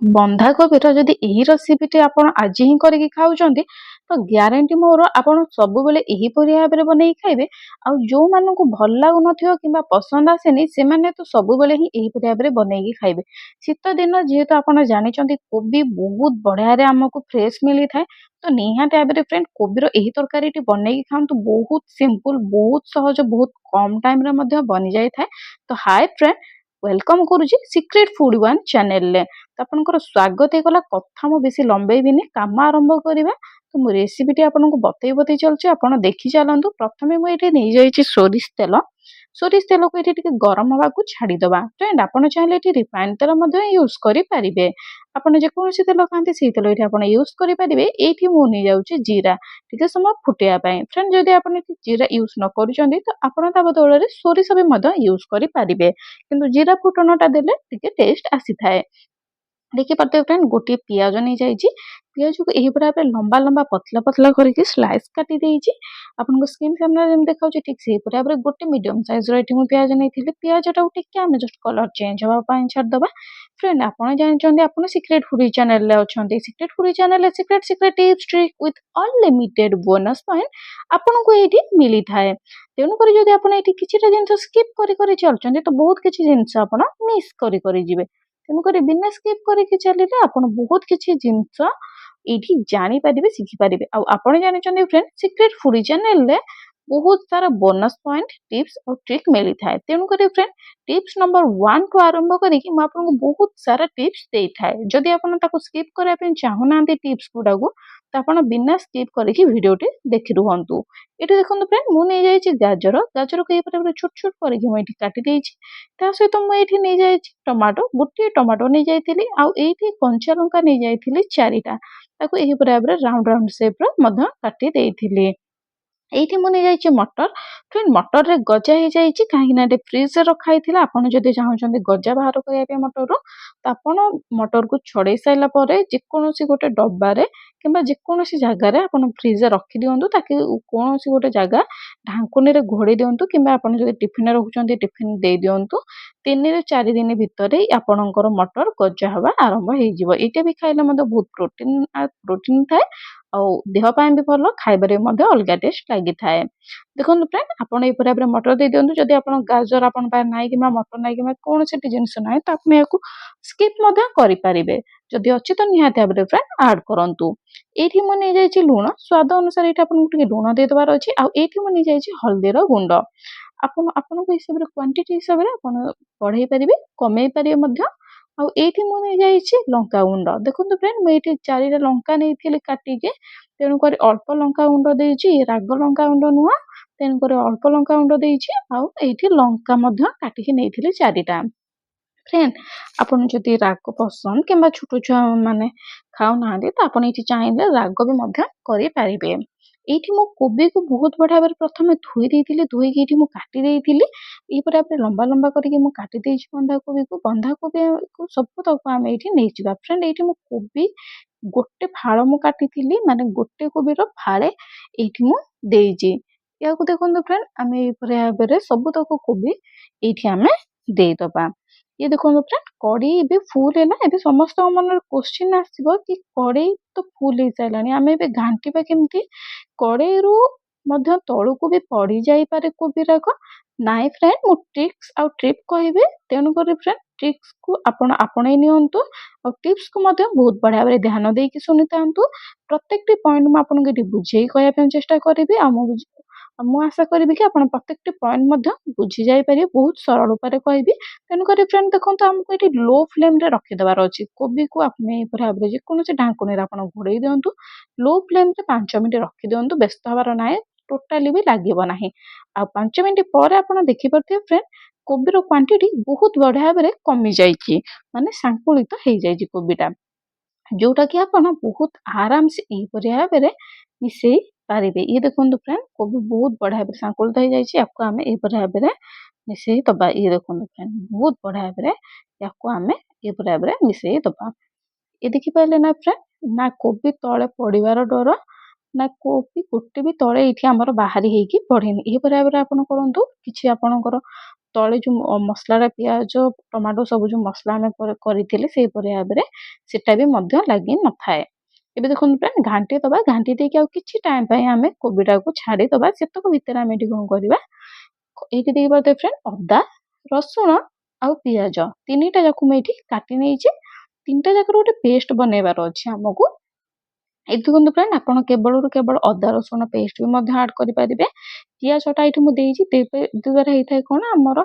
ବନ୍ଧାକୋବିର ଯଦି ଏହି ରେସିପିଟି ଆପଣ ଆଜି ହିଁ କରିକି ଖାଉଛନ୍ତି ତ ଗ୍ୟାରେଣ୍ଟି ମୋର ଆପଣ ସବୁବେଳେ ଏହିପରି ଭାବରେ ବନେଇକି ଖାଇବେ। ଆଉ ଯୋଉମାନଙ୍କୁ ଭଲ ଲାଗୁନଥିବ କିମ୍ବା ପସନ୍ଦ ଆସେନି ସେମାନେ ତ ସବୁବେଳେ ହିଁ ଏହିପରି ଭାବରେ ବନେଇକି ଖାଇବେ। ଶୀତ ଦିନ ଯେହେତୁ ଆପଣ ଜାଣିଛନ୍ତି କୋବି ବହୁତ ବଢିଆରେ ଆମକୁ ଫ୍ରେଶ ମିଳିଥାଏ ତ ନିହାତି ଭାବରେ ଫ୍ରେଣ୍ଡ କୋବିର ଏହି ତରକାରୀଟି ବନେଇକି ଖାଆନ୍ତୁ। ବହୁତ ସିମ୍ପଲ, ବହୁତ ସହଜ, ବହୁତ କମ ଟାଇମରେ ମଧ୍ୟ ବନି ଯାଇଥାଏ। ତ ହାଇ ଫ୍ରେଣ୍ଡ, ୱେଲକମ କରୁଛି ସିକ୍ରେଟ ଫୁଡ ୱାନ୍ ଚ୍ୟାନେଲରେ। ତ ଆପଣଙ୍କର ସ୍ୱାଗତ ହେଇଗଲା। କଥା ମୁଁ ବେଶୀ ଲମ୍ବେଇବିନି, କାମ ଆରମ୍ଭ କରିବା। ତ ମୁଁ ରେସିପିଟି ଆପଣଙ୍କୁ ବତେଇ ଚାଲୁଛି, ଆପଣ ଦେଖି ଚାଲନ୍ତୁ। ପ୍ରଥମେ ମୁଁ ଏଠି ନେଇଯାଇଛି ସୋରିଷ ତେଲ। ସୋରିଷ ତେଲକୁ ଏଠି ଟିକେ ଗରମ ହବାକୁ ଛାଡିଦବା। ଫ୍ରେଣ୍ଡ ଆପଣ ଚାହିଁଲେ ଏଠି ରିଫାଇନ ତେଲ ମଧ୍ୟ ୟୁଜ କରିପାରିବେ। ଆପଣ ଯେକୌଣସି ତେଲ ଖାଆନ୍ତି ସେଇ ତେଲ ଏଠି ଆପଣ ୟୁଜ କରିପାରିବେ। ଏଇଠି ମୁଁ ନେଇଯାଉଛି ଜିରା, ଟିକେ ସମୟ ଫୁଟେଇବା ପାଇଁ। ଫ୍ରେଣ୍ଡ ଯଦି ଆପଣ ଏଠି ଜିରା ୟୁଜ ନ କରୁଛନ୍ତି ତ ଆପଣ ତା ବଦଳରେ ସୋରିଷ ବି ମଧ୍ୟ ୟୁଜ କରିପାରିବେ, କିନ୍ତୁ ଜିରା ଫୁଟଣଟା ଦେଲେ ଟିକେ ଟେଷ୍ଟ ଆସିଥାଏ। ଦେଖିପାରୁଥିବେ ଫ୍ରେଣ୍ଡ, ଗୋଟିଏ ପିଆଜ ନେଇଯାଇଛି। ପିଆଜକୁ ଏହିପରି ଭାବରେ ଲମ୍ବା ଲମ୍ବା ପତଲା ପତଲା କରିକି ସ୍ଲାଇସ୍ କାଟି ଦେଇଛି। ଆପଣଙ୍କ ସ୍କ୍ରିନ୍ ସାମ୍ନାରେ ଯେମିତି ଦେଖାଉଛି ଠିକ ସେହିପରି ଭାବରେ ଗୋଟେ ମିଡିୟମ ସାଇଜର ଏଠି ମୁଁ ପିଆଜ ନେଇଥିଲି। ପିଆଜଟାକୁ ଟିକେ ଆମେ ଜଷ୍ଟ କଲର ଚେଞ୍ଜ ହେବା ପାଇଁ ଛାଡ଼ିଦବା। ଫ୍ରେଣ୍ଡ ଆପଣ ଜାଣିଛନ୍ତି ଆପଣ ସିକ୍ରେଟ ଫୁଡି ଚ୍ୟାନେଲରେ ଅଛନ୍ତି। ସିକ୍ରେଟ ଫୁଡି ଚ୍ୟାନେଲରେ secret tips trick with unlimited bonus point ଆପଣଙ୍କୁ ଏଇଠି ମିଳିଥାଏ। ତେଣୁକରି ଯଦି ଆପଣ ଏଇଠି କିଛିଟା ଜିନିଷ ସ୍କିପ୍ କରି ଚାଲୁଛନ୍ତି ତ ବହୁତ କିଛି ଜିନିଷ ଆପଣ ମିସ୍ କରି ଯିବେ। ତେଣୁକରି ବିନା ସ୍କିପ୍ କରିକି ଚାଲିଲେ ଆପଣ ବହୁତ କିଛି ଜିନିଷ ଏଇଠି ଜାଣିପାରିବେ, ଶିଖିପାରିବେ। ଆଉ ଆପଣ ଜାଣିଛନ୍ତି ଫ୍ରେଣ୍ଡ ସିକ୍ରେଟ ଫୁଡି ଚ୍ୟାନେଲରେ ବହୁତ ସାରା ବୋନସ ପଏଣ୍ଟ, ଟିପ୍ସ ଆଉ ଟ୍ରିକ୍ ମିଳିଥାଏ। ତେଣୁକରି ଫ୍ରେଣ୍ଡ ଟିପ୍ସ ନମ୍ବର 1 ଠୁ ଆରମ୍ଭ କରିକି ମୁଁ ଆପଣଙ୍କୁ ବହୁତ ସାରା ଟିପ୍ସ ଦେଇଥାଏ। ଯଦି ଆପଣ ତାକୁ ସ୍କିପ୍ କରିବା ପାଇଁ ଚାହୁଁନାହାନ୍ତି ଟିପ୍ସ ଗୁଡାକୁ ତ ଆପଣ ବିନା ସ୍କିପ୍ କରିକି ଭିଡିଓଟି ଦେଖି ରୁହନ୍ତୁ। ଏଠି ଦେଖନ୍ତୁ ଫ୍ରେଣ୍ଡ ମୁଁ ନେଇଯାଇଛି ଗାଜରକୁ ଏହିପରି ଭାବରେ ଛୋଟ ଛୋଟ କରିକି ମୁଁ ଏଠି କାଟି ଦେଇଛି। ତା ସହିତ ମୁଁ ଏଇଠି ନେଇଯାଇଛି ଟମାଟୋ, ଗୋଟିଏ ଟମାଟୋ ନେଇଯାଇଥିଲି। ଆଉ ଏଇଠି କଞ୍ଚା ଲଙ୍କା ନେଇଯାଇଥିଲି 4ଟା। ତାକୁ ଏହିପରି ଭାବରେ ରାଉଣ୍ଡ ରାଉଣ୍ଡ ସେପର ମଧ୍ୟ କାଟି ଦେଇଥିଲି। ଏଇଠି ମୁଁ ନେଇଯାଇଛି ମଟର। ଫ୍ରେଣ୍ଡ ମଟରରେ ଗଜା ହେଇଯାଇଛି, କାହିଁକି ନା ଏଠି ଫ୍ରିଜରେ ରଖା ହେଇଥିଲା। ଆପଣ ଯଦି ଚାହୁଁଛନ୍ତି ଗଜା ବାହାର କରିବା ପାଇଁ ମଟରରୁ ତ ଆପଣ ମଟରକୁ ଛଡେଇ ସାରିଲା ପରେ ଯେକୌଣସି ଗୋଟେ ଡବାରେ କିମ୍ବା ଯେକୌଣସି ଜାଗାରେ ଆପଣ ଫ୍ରିଜରେ ରଖିଦିଅନ୍ତୁ। ତାକୁ କୌଣସି ଗୋଟେ ଜାଗା ଢାଙ୍କୁଣୀରେ ଘୋଡେଇ ଦିଅନ୍ତୁ, କିମ୍ବା ଆପଣ ଯଦି ଟିଫିନରେ ରଖୁଛନ୍ତି ଟିଫିନ ଦେଇ ଦିଅନ୍ତୁ। 3 ରୁ 4 ଦିନ ଭିତରେ ଆପଣଙ୍କର ମଟର ଗଜା ହବା ଆରମ୍ଭ ହେଇଯିବ। ଏଇଟା ବି ଖାଇଲେ ମଧ୍ୟ ବହୁତ ପ୍ରୋଟିନ ଥାଏ। ଆଉ ଦେହ ପାଇଁ ବି ଭଲ, ଖାଇବାରେ ମଧ୍ୟ ଅଲଗା ଟେଷ୍ଟ ଲାଗିଥାଏ। ଦେଖନ୍ତୁ ଫ୍ରେଣ୍ଡ ଆପଣ ଏହିପରି ଭାବରେ ମଟର ଦେଇ ଦିଅନ୍ତୁ। ଯଦି ଆପଣ ଗାଜର ଆପଣ ପାଖରେ ନାହିଁ କିମ୍ବା ମଟର ନାହିଁ କିମ୍ବା କୌଣସି ଜିନିଷ ନାହିଁ ତ ଆପଣ ଏହାକୁ ସ୍କିପ୍ ମଧ୍ୟ କରିପାରିବେ। ଯଦି ଅଛି ତ ନିହାତି ଭାବରେ ଫ୍ରେଣ୍ଡ ଆଡ କରନ୍ତୁ। ଏଇଠି ମୁଁ ନେଇଯାଇଛି ଲୁଣ, ସ୍ୱାଦ ଅନୁସାରେ ଏଇଠି ଆପଣଙ୍କୁ ଟିକେ ଲୁଣ ଦେଇଦେବାର ଅଛି। ଆଉ ଏଇଠି ମୁଁ ନେଇଯାଇଛି ହଳଦୀର ଗୁଣ୍ଡ। ଆପଣଙ୍କ ହିସାବରେ କ୍ୱାଣ୍ଟିଟି ହିସାବରେ ଆପଣ ବଢେଇ ପାରିବେ, କମେଇ ପାରିବେ ମଧ୍ୟ। ଆଉ ଏଇଠି ମୁଁ ନେଇଯାଇଛି ଲଙ୍କା ଗୁଣ୍ଡ। ଦେଖନ୍ତୁ ଫ୍ରେଣ୍ଡ ମୁଁ ଏଇଠି 4ଟା ଲଙ୍କା ନେଇଥିଲି କାଟିକି, ତେଣୁକରି ଅଳ୍ପ ଲଙ୍କା ଗୁଣ୍ଡ ଦେଇଛି। ରାଗ ଲଙ୍କା ଗୁଣ୍ଡ ନୁହଁ, ତେଣୁକରି ଅଳ୍ପ ଲଙ୍କା ଗୁଣ୍ଡ ଦେଇଛି। ଆଉ ଏଇଠି ଲଙ୍କା ମଧ୍ୟ କାଟିକି ନେଇଥିଲି 4ଟା। ଫ୍ରେଣ୍ଡ ଆପଣ ଯଦି ରାଗ ପସନ୍ଦ କିମ୍ବା ଛୋଟ ଛୁଆ ମାନେ ଖାଉନାହାନ୍ତି ତ ଆପଣ ଏଇଠି ଚାହିଁଲେ ରାଗ ବି ମଧ୍ୟ କରିପାରିବେ। ଏଇଠି ମୁଁ କୋବିକୁ ବହୁତ ବଢିଆ ଭାବରେ ପ୍ରଥମେ ଧୋଇ ଦେଇଥିଲି। ଧୋଇକି ଏଇଠି ମୁଁ କାଟି ଦେଇଥିଲି। ଏହିପରି ଭାବରେ ଲମ୍ବା ଲମ୍ବା କରିକି ମୁଁ କାଟି ଦେଇଛି ବନ୍ଧାକୋବିକୁ ସବୁ ତାକୁ ଆମେ ଏଇଠି ନେଇଯିବା। ଫ୍ରେଣ୍ଡ ଏଇଠି ମୁଁ କୋବି ଗୋଟେ ଫାଳ ମୁଁ କାଟିଥିଲି, ମାନେ ଗୋଟେ କୋବିର ଫାଳେ ଏଇଠି ମୁଁ ଦେଇଛି। ଏହାକୁ ଦେଖନ୍ତୁ ଫ୍ରେଣ୍ଡ ଆମେ ଏହିପରି ଭାବରେ ସବୁ ତକ କୋବି ଏଇଠି ଆମେ ଦେଇଦବା। ଇଏ ଦେଖନ୍ତୁ ଫ୍ରେଣ୍ଡ କଡେଇ ଏବେ ଫୁଲ ହେଲା। ଏବେ ସମସ୍ତଙ୍କ ମନରେ କ୍ୱେଶ୍ଚିନ୍ ଆସିବ କି କଡେଇ ତ ଫୁଲ ହେଇସାରିଲାଣି, ଆମେ ଏବେ ଘାଣ୍ଟିବା କେମିତି? କଡେଇରୁ ମଧ୍ୟ ତଳକୁ ବି ପଡି ଯାଇପାରେ କୋବିରାକ। ନାଇଁ ଫ୍ରେଣ୍ଡ ମୁଁ ଟ୍ରିକ୍ସ ଆଉ ଟ୍ରିପ୍ କହିବି, ତେଣୁକରି ଫ୍ରେଣ୍ଡ ଟ୍ରିକ୍ସକୁ ଆପଣ ଆପଣେଇ ନିଅନ୍ତୁ। ଆଉ ଟିପ୍ସକୁ ମଧ୍ୟ ବହୁତ ବଢିଆ ଭାବରେ ଧ୍ୟାନ ଦେଇକି ଶୁଣିଥାନ୍ତୁ। ପ୍ରତ୍ୟେକଟି ପଏଣ୍ଟ ମୁଁ ଆପଣଙ୍କୁ ଏଠି ବୁଝେଇ କହିବା ପାଇଁ ଚେଷ୍ଟା କରିବି। ଆଉ ମୁଁ ଆଶା କରିବି କି ଆପଣ ପ୍ରତ୍ୟେକଟି ପଏଣ୍ଟ ମଧ୍ୟ ବୁଝି ଯାଇପାରିବେ। ବହୁତ ସରଳ ଉପାୟରେ କହିବି। ତେଣୁକରି ଫ୍ରେଣ୍ଡ ଦେଖନ୍ତୁ ଆମକୁ ଏଠି ଲୋ ଫ୍ଲେମରେ ରଖିଦେବାର ଅଛି। କୋବିକୁ ଆପଣ ଏହିପରି ଭାବରେ ଯେକୌଣସି ଢାଙ୍କୁଣୀରେ ଆପଣ ଘୋଡେଇ ଦିଅନ୍ତୁ। ଲୋ ଫ୍ଲେମରେ 5 ମିନିଟ୍ ରଖିଦିଅନ୍ତୁ। ବ୍ୟସ୍ତ ହବାର ନାହିଁ, ଟୋଟାଲି ବି ଲାଗିବ ନାହିଁ। ଆଉ 5 ମିନିଟ୍ ପରେ ଆପଣ ଦେଖିପାରୁଥିବେ ଫ୍ରେଣ୍ଡ କୋବିର କ୍ୱାଣ୍ଟିଟି ବହୁତ ବଢିଆ ଭାବରେ କମି ଯାଇଛି, ମାନେ ସାଙ୍କୁଳିତ ହେଇଯାଇଛି କୋବିଟା, ଯୋଉଟା କି ଆପଣ ବହୁତ ଆରାମସେ ଏହିପରି ଭାବରେ ମିଶେଇ ପାରିବେ। ଇଏ ଦେଖନ୍ତୁ ଫ୍ରେଣ୍ଡ କୋବି ବହୁତ ବଢିଆ ଭାବରେ ସାଙ୍କୁଳିତ ହେଇଯାଇଛି। ୟାକୁ ଆମେ ଏହିପରି ଭାବରେ ମିଶେଇ ଦବା। ଇଏ ଦେଖନ୍ତୁ ଫ୍ରେଣ୍ଡ ବହୁତ ବଢିଆ ଭାବରେ ୟାକୁ ଆମେ ଏହିପରି ଭାବରେ ମିଶେଇ ଦବା। ଏ ଦେଖିପାରିଲେ ନା ଫ୍ରେଣ୍ଡ, ନା କୋବି ତଳେ ପଡିବାର ଡର, ନା କୋବି ଗୋଟେ ବି ତଳେ ଏଇଠି ଆମର ବାହାରି ହେଇକି ପଡିନି। ଏହିପରି ଭାବରେ ଆପଣ କରନ୍ତୁ। କିଛି ଆପଣଙ୍କର ତଳେ ଯୋଉ ମସଲାଟା ପିଆଜ ଟମାଟୋ ସବୁ ଯୋଉ ମସଲା ଆମେ କରିଥିଲେ ସେଇପରି ଭାବରେ ସେଟା ବି ମଧ୍ୟ ଲାଗି ନଥାଏ। ଏବେ ଦେଖନ୍ତୁ ଫ୍ରେଣ୍ଡ ଘାଣ୍ଟି ଦବା। ଘାଣ୍ଟି ଦେଇକି ଆଉ କିଛି ଟାଇମ ପାଇଁ ଆମେ କୋବିଟାକୁ ଛାଡିଦବା। ସେତକ ଭିତରେ ଆମେ ଏଠି କଣ କରିବା, ଏଇଠି ଦେଖିପାରୁଥିବେ ଫ୍ରେଣ୍ଡ ଅଦା, ରସୁଣ ଆଉ ପିଆଜ ତିନିଟା ଯାକୁ ମୁଁ ଏଇଠି କାଟି ନେଇଛି। ତିନିଟା ଯାକର ଗୋଟେ ପେଷ୍ଟ ବନେଇବାର ଅଛି ଆମକୁ। ଏଠି ଦେଖନ୍ତୁ ଫ୍ରେଣ୍ଡ ଆପଣ କେବଳରୁ କେବଳ ଅଦା ରସୁଣ ପେଷ୍ଟ ବି ମଧ୍ୟ ଆଡ କରିପାରିବେ। ପିଆଜଟା ଏଇଠି ମୁଁ ଦେଇଛି ଦ୍ୱାରା ହେଇଥାଏ କଣ, ଆମର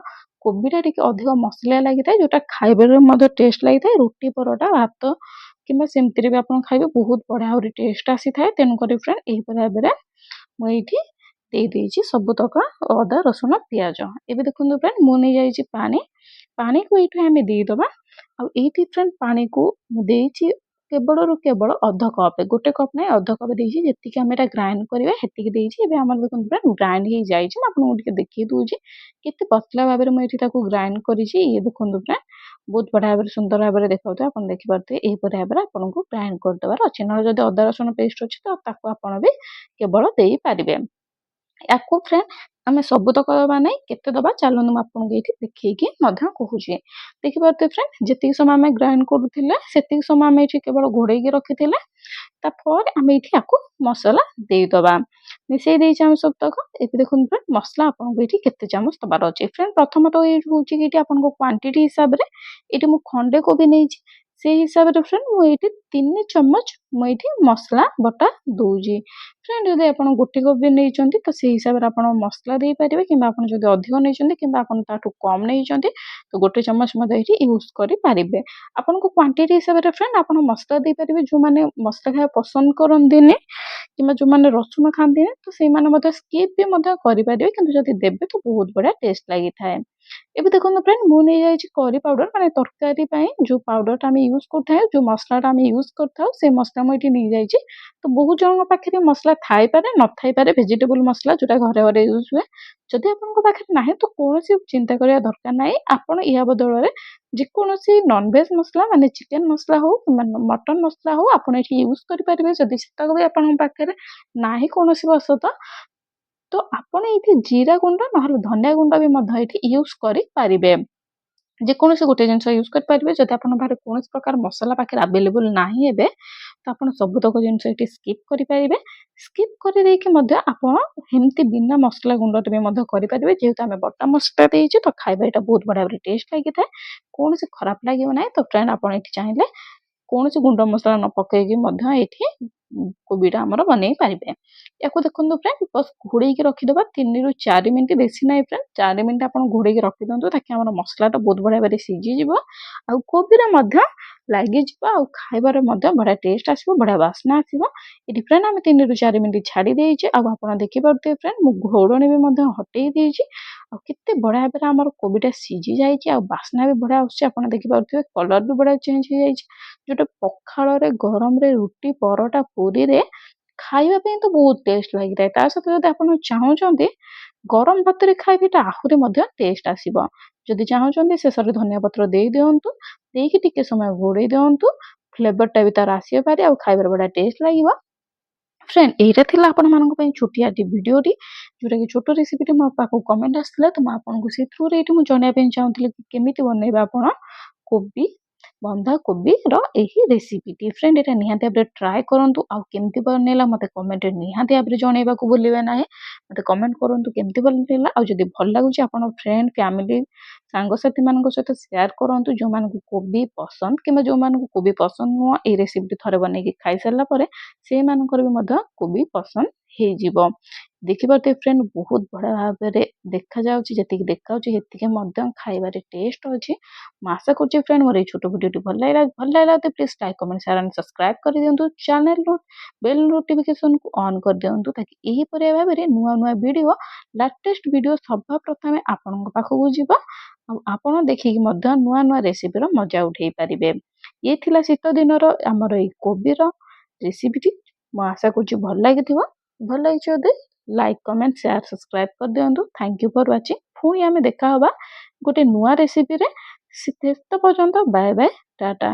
କୋବିଟା ଟିକେ ଅଧିକ ମସଲା ଲାଗିଥାଏ, ଯୋଉଟା ଖାଇବାରେ ମଧ୍ୟ ଟେଷ୍ଟ ଲାଗିଥାଏ। ରୁଟି ପରଟା ଭାତ କିମ୍ବା ସେମିତିରେ ବି ଆପଣ ଖାଇବେ ବହୁତ ବଢିଆ ଆହୁରି ଟେଷ୍ଟ ଆସିଥାଏ। ତେଣୁକରି ଫ୍ରେଣ୍ଡ ଏହିପରି ଭାବରେ ମୁଁ ଏଇଠି ଦେଇଦେଇଛି ସବୁତକ ଅଦା ରସୁଣ ପିଆଜ। ଏବେ ଦେଖନ୍ତୁ ଫ୍ରେଣ୍ଡ ମୁଁ ନେଇଯାଇଛି ପାଣି। ପାଣିକୁ ଏଇଠି ଆମେ ଦେଇଦବା। ଆଉ ଏଇଠି ଫ୍ରେଣ୍ଡ ପାଣିକୁ ମୁଁ ଦେଇଛି କେବଳରୁ କେବଳ ଅଧ କପ୍, ଗୋଟେ କପ୍ ନାହିଁ ଅଧ କପ୍ ଦେଇଛି। ଯେତିକି ଆମେ ଏଟା ଗ୍ରାଇଣ୍ଡ କରିବା ସେତିକି ଦେଇଛି। ଏବେ ଆମର ଦେଖନ୍ତୁ ଫ୍ରେଣ୍ଡ ଗ୍ରାଇଣ୍ଡ ହେଇଯାଇଛି। ମୁଁ ଆପଣଙ୍କୁ ଟିକେ ଦେଖେଇ ଦଉଛି କେତେ ପତଲା ଭାବରେ ମୁଁ ଏଠି ତାକୁ ଗ୍ରାଇଣ୍ଡ କରିଛି। ଇଏ ଦେଖନ୍ତୁ ଫ୍ରେଣ୍ଡ ବହୁତ ବଢିଆ ଭାବରେ ସୁନ୍ଦର ଭାବରେ ଦେଖାଉଥିବେ। ଆପଣ ଦେଖିପାରୁଥିବେ ଏହିପରି ଭାବରେ ଆପଣଙ୍କୁ ଗ୍ରାଇଣ୍ଡ କରିଦେବାର ଅଛି। ନହେଲେ ଯଦି ଅଦା ରସୁଣ ପେଷ୍ଟ ଅଛି ତ ତାକୁ ଆପଣ ବି କେବଳ ଦେଇପାରିବେ। ୟାକୁ ଫ୍ରେଣ୍ଡ ଆମେ ସବୁତକ ଦବା ନାହିଁ, କେତେ ଦବା ଚାଲନ୍ତୁ ମୁଁ ଆପଣଙ୍କୁ ଏଇଠି ଦେଖେଇକି ମଧ୍ୟ କହୁଛି। ଦେଖିପାରୁଥିବେ ଫ୍ରେଣ୍ଡ ଯେତିକି ସମୟ ଆମେ ଗ୍ରାଇଣ୍ଡ କରୁଥିଲେ ସେତିକି ସମୟ ଆମେ ଏଇଠି କେବଳ ଘୋଡେଇକି ରଖିଥିଲେ। ତାପରେ ଆମେ ଏଇଠି ୟାକୁ ମସଲା ଦେଇଦବା। ମିଶେଇ ଦେଇଛି ଆମେ ସବୁତକ। ଏବେ ଦେଖନ୍ତୁ ଫ୍ରେଣ୍ଡ ମସଲା ଆପଣଙ୍କୁ ଏଇଠି କେତେ ଚାମଚ ଦବାର ଅଛି। ଫ୍ରେଣ୍ଡ ପ୍ରଥମତଃ ଏଇଠି ହଉଛି କି ଏଇଠି ଆପଣଙ୍କ କ୍ୱାଣ୍ଟିଟି ହିସାବରେ ଏଇଠି ମୁଁ ଖଣ୍ଡେ କୋବି ନେଇଛି। ସେଇ ହିସାବରେ ଫ୍ରେଣ୍ଡ ମୁଁ ଏଇଠି 3 ଚାମଚ ମୁଁ ଏଇଠି ମସଲା ବଟା ଦଉଛି। ଫ୍ରେଣ୍ଡ ଯଦି ଆପଣ ଗୋଟେ କୋବି ନେଇଛନ୍ତି ତ ସେଇ ହିସାବରେ ଆପଣ ମସଲା ଦେଇପାରିବେ, କିମ୍ବା ଆପଣ ଯଦି ଅଧିକ ନେଇଛନ୍ତି କିମ୍ବା ଆପଣ ତାଠୁ କମ ନେଇଛନ୍ତି ତ ଗୋଟେ ଚାମଚ ମଧ୍ୟ ଏଇଠି ୟୁଜ କରିପାରିବେ। ଆପଣଙ୍କ କ୍ୱାଣ୍ଟିଟି ହିସାବରେ ଫ୍ରେଣ୍ଡ ଆପଣ ମସଲା ଦେଇପାରିବେ। ଯୋଉମାନେ ମସଲା ଖାଇବା ପସନ୍ଦ କରନ୍ତିନି କିମ୍ବା ଯୋଉମାନେ ରସୁଣ ଖାଆନ୍ତିନି ତ ସେଇମାନେ ମଧ୍ୟ ସ୍କିପ୍ ବି ମଧ୍ୟ କରିପାରିବେ, କିନ୍ତୁ ଯଦି ଦେବେ ତ ବହୁତ ବଢିଆ ଟେଷ୍ଟ ଲାଗିଥାଏ। ଏବେ ଦେଖନ୍ତୁ ଫ୍ରେଣ୍ଡ ମୁଁ ନେଇଯାଇଛି କରି ପାଉଡର, ମାନେ ତରକାରୀ ପାଇଁ ଯୋଉ ପାଉଡରଟା ଆମେ ୟୁଜ କରିଥାଉ, ଯୋଉ ମସଲାଟା ଆମେ ୟୁଜ କରିଥାଉ ସେ ମସଲା ମୁଁ ଏଠି ନେଇଯାଇଛି। ତ ବହୁତ ଜଣଙ୍କ ପାଖରେ ମସଲା ଥାଇପାରେ ନଥାଇପାରେ, ଭେଜିଟେବୁଲ ମସଲା ଯୋଉଟା ଘରେ ଘରେ ୟୁଜ ହୁଏ। ଯଦି ଆପଣଙ୍କ ପାଖରେ ନାହିଁ ତ କୌଣସି ଚିନ୍ତା କରିବା ଦରକାର ନାହିଁ। ଆପଣ ଏହା ବଦଳରେ ଯେକୌଣସି ନନଭେଜ ମସଲା ମାନେ ଚିକେନ ମସଲା ହଉ କିମ୍ବା ମଟନ ମସଲା ହଉ ଆପଣ ଏଠି ୟୁଜ କରିପାରିବେ। ଯଦି ସେତକ ବି ଆପଣଙ୍କ ପାଖରେ ନାହିଁ କୌଣସି ବଶତଃ ତ ଆପଣ ଏଇଠି ଜିରା ଗୁଣ୍ଡ ନହେଲେ ଧନିଆ ଗୁଣ୍ଡ ବି ମଧ୍ୟ ଏଇଠି ୟୁଜ କରିପାରିବେ। ଯେକୌଣସି ଗୋଟେ ଜିନିଷ ୟୁଜ କରିପାରିବେ। ଯଦି ଆପଣଙ୍କ ପାଖରେ କୌଣସି ପ୍ରକାର ମସଲା ପାଖରେ ଆଭେଲେବୁଲ ନାହିଁ ଏବେ ତ ଆପଣ ସବୁତକ ଜିନିଷ ଏଠି ସ୍କିପ୍ କରିପାରିବେ। ସ୍କିପ୍ କରିଦେଇକି ମଧ୍ୟ ଆପଣ ଏମିତି ବିନା ମସଲା ଗୁଣ୍ଡରେ ବି ମଧ୍ୟ କରିପାରିବେ। ଯେହେତୁ ଆମେ ବଟା ମସଲା ଦେଇଛୁ ତ ଖାଇବା ଏଇଟା ବହୁତ ବଢିଆ ଭାବରେ ଟେଷ୍ଟ ଲାଗିଥାଏ, କୌଣସି ଖରାପ ଲାଗିବ ନାହିଁ। ତ ଫ୍ରେଣ୍ଡ ଆପଣ ଏଠି ଚାହିଁଲେ କୌଣସି ଗୁଣ୍ଡ ମସଲା ନ ପକେଇକି ମଧ୍ୟ ଏଠି କୋବିଟା ଆମର ବନେଇ ପାରିବେ। ୟାକୁ ଦେଖନ୍ତୁ ଫ୍ରେଣ୍ଡ ବସ୍ ଘୋଡେଇକି ରଖିଦବା 3 ରୁ 4 ମିନିଟ୍, ବେଶୀ ନାହିଁ ଫ୍ରେଣ୍ଡ 4 ମିନିଟ୍ ଆପଣ ଘୋଡେଇକି ରଖିଦିଅନ୍ତୁ, ତାକି ଆମର ମସଲାଟା ବହୁତ ବଢିଆ ଭାବରେ ସିଝିଯିବ ଆଉ କୋବିରେ ମଧ୍ୟ ଲାଗିଯିବ ଆଉ ଖାଇବାରେ ମଧ୍ୟ ବଢିଆ ଟେଷ୍ଟ ଆସିବ, ବଢିଆ ବାସ୍ନା ଆସିବ। ଏଠି ଫ୍ରେଣ୍ଡ ଆମେ 3 ରୁ 4 ମିନିଟ୍ ଛାଡି ଦେଇଛେ। ଆଉ ଆପଣ ଦେଖିପାରୁଥିବେ ଫ୍ରେଣ୍ଡ ମୁଁ ଘୋଡଣି ବି ମଧ୍ୟ ହଟେଇ ଦେଇଛି। ଆଉ କେତେ ବଢିଆ ଭାବରେ ଆମର କୋବିଟା ସିଝି ଯାଇଛି ଆଉ ବାସ୍ନା ବି ବଢିଆ ଆସୁଛି। ଆପଣ ଦେଖିପାରୁଥିବେ କଲର ବି ବଢିଆ ଚେଞ୍ଜ ହେଇଯାଇଛି, ଯୋଉଟା ପଖାଳରେ ଗରମରେ ରୁଟି ପରଟା ପୁରୀରେ ଖାଇବା ପାଇଁ ତ ବହୁତ ଟେଷ୍ଟ ଲାଗିଥାଏ। ତା ସହିତ ଯଦି ଆପଣ ଚାହୁଁଛନ୍ତି ଗରମ ଭାତରେ ଖାଇବେ ତ ଆହୁରି ମଧ୍ୟ ଟେଷ୍ଟ ଆସିବ। ଯଦି ଚାହୁଁଛନ୍ତି ଶେଷରେ ଧନିଆ ପତ୍ର ଦେଇ ଦିଅନ୍ତୁ, ଦେଇକି ଟିକେ ସମୟ ଘୋଡେଇ ଦିଅନ୍ତୁ, ଫ୍ଲେଭରଟା ବି ତାର ଆସିବ ପାରେ ଆଉ ଖାଇବାରେ ବଢିଆ ଟେଷ୍ଟ ଲାଗିବ। ଫ୍ରେଣ୍ଡ ଏଇଟା ଥିଲା ଆପଣମାନଙ୍କ ପାଇଁ ଛୋଟିଆଟି ଭିଡିଓଟି, ଯୋଉଟା କି ଛୋଟ ରେସିପିଟି ମୋ ପାଖକୁ କମେଣ୍ଟ ଆସିଥିଲା ତ ମୁଁ ଆପଣଙ୍କୁ ସେ ଥ୍ରୁରେ ଏଇଠି ମୁଁ ଜଣାଇବା ପାଇଁ ଚାହୁଁଥିଲି କି କେମିତି ବନେଇବେ ଆପଣ କୋବି ବନ୍ଧାକୋବିର ଏହି ରେସିପିଟି। ଫ୍ରେଣ୍ଡ ଏଟା ନିହାତି ଭାବରେ ଟ୍ରାଏ କରନ୍ତୁ ଆଉ କେମିତି ବନେଇଲା ମତେ କମେଣ୍ଟରେ ନିହାତି ଭାବରେ ଜଣେଇବାକୁ ଭୁଲିବେ ନାହିଁ। ମତେ କମେଣ୍ଟ କରନ୍ତୁ କେମିତି ବନେଇଲା, ଆଉ ଯଦି ଭଲ ଲାଗୁଛି ଆପଣ ଫ୍ରେଣ୍ଡ ଫ୍ୟାମିଲି ସାଙ୍ଗସାଥି ମାନଙ୍କ ସହିତ ସେୟାର କରନ୍ତୁ। ଯୋଉମାନଙ୍କୁ କୋବି ପସନ୍ଦ କିମ୍ବା ଯୋଉମାନଙ୍କୁ କୋବି ପସନ୍ଦ ନୁହଁ ଏଇ ରେସିପିଟି ଥରେ ବନେଇକି ଖାଇସାରିଲା ପରେ ସେଇମାନଙ୍କର ବି ମଧ୍ୟ କୋବି ପସନ୍ଦ ହେଇଯିବ। ଦେଖିପାରୁଥିବେ ଫ୍ରେଣ୍ଡ ବହୁତ ବଢିଆ ଭାବରେ ଦେଖାଯାଉଛି, ଯେତିକି ଦେଖାଯାଉଛି ସେତିକି ମଧ୍ୟ ଖାଇବାରେ ଟେଷ୍ଟ ଅଛି। ମୁଁ ଆଶା କରୁଛି ଫ୍ରେଣ୍ଡ ମୋର ଏଇ ଛୋଟ ଭିଡିଓଟି ଭଲ ଲାଗିଲା ତ please like comment share and subscribe କରିଦିଅନ୍ତୁ। ଚ୍ୟାନେଲର ବେଲ ନୋଟିଫିକେସନକୁ ଅନ୍ କରିଦିଅନ୍ତୁ, ତାକି ଏହିପରି ଭାବରେ ନୂଆ ନୂଆ ଭିଡିଓ ଲାଟେଷ୍ଟ ଭିଡିଓ ସବା ପ୍ରଥମେ ଆପଣଙ୍କ ପାଖକୁ ଯିବ ଆଉ ଆପଣ ଦେଖିକି ମଧ୍ୟ ନୂଆ ନୂଆ ରେସିପିର ମଜା ଉଠେଇ ପାରିବେ। ଇଏ ଥିଲା ଶୀତ ଦିନର ଆମର ଏଇ କୋବିର ରେସିପିଟି। ମୁଁ ଆଶା କରୁଛି ଭଲ ଲାଗିଥିବ। ଭଲ ଲାଗିଛି ଯଦି ଲାଇକ୍ କମେଣ୍ଟ ସେୟାର ସବସ୍କ୍ରାଇବ କରିଦିଅନ୍ତୁ। Thank you for watching. ପୁଣି ଆମେ ଦେଖା ହବା ଗୋଟେ ନୂଆ ରେସିପିରେ। ସେ ପର୍ଯ୍ୟନ୍ତ ବାଏ ବାଏ ଟାଟା।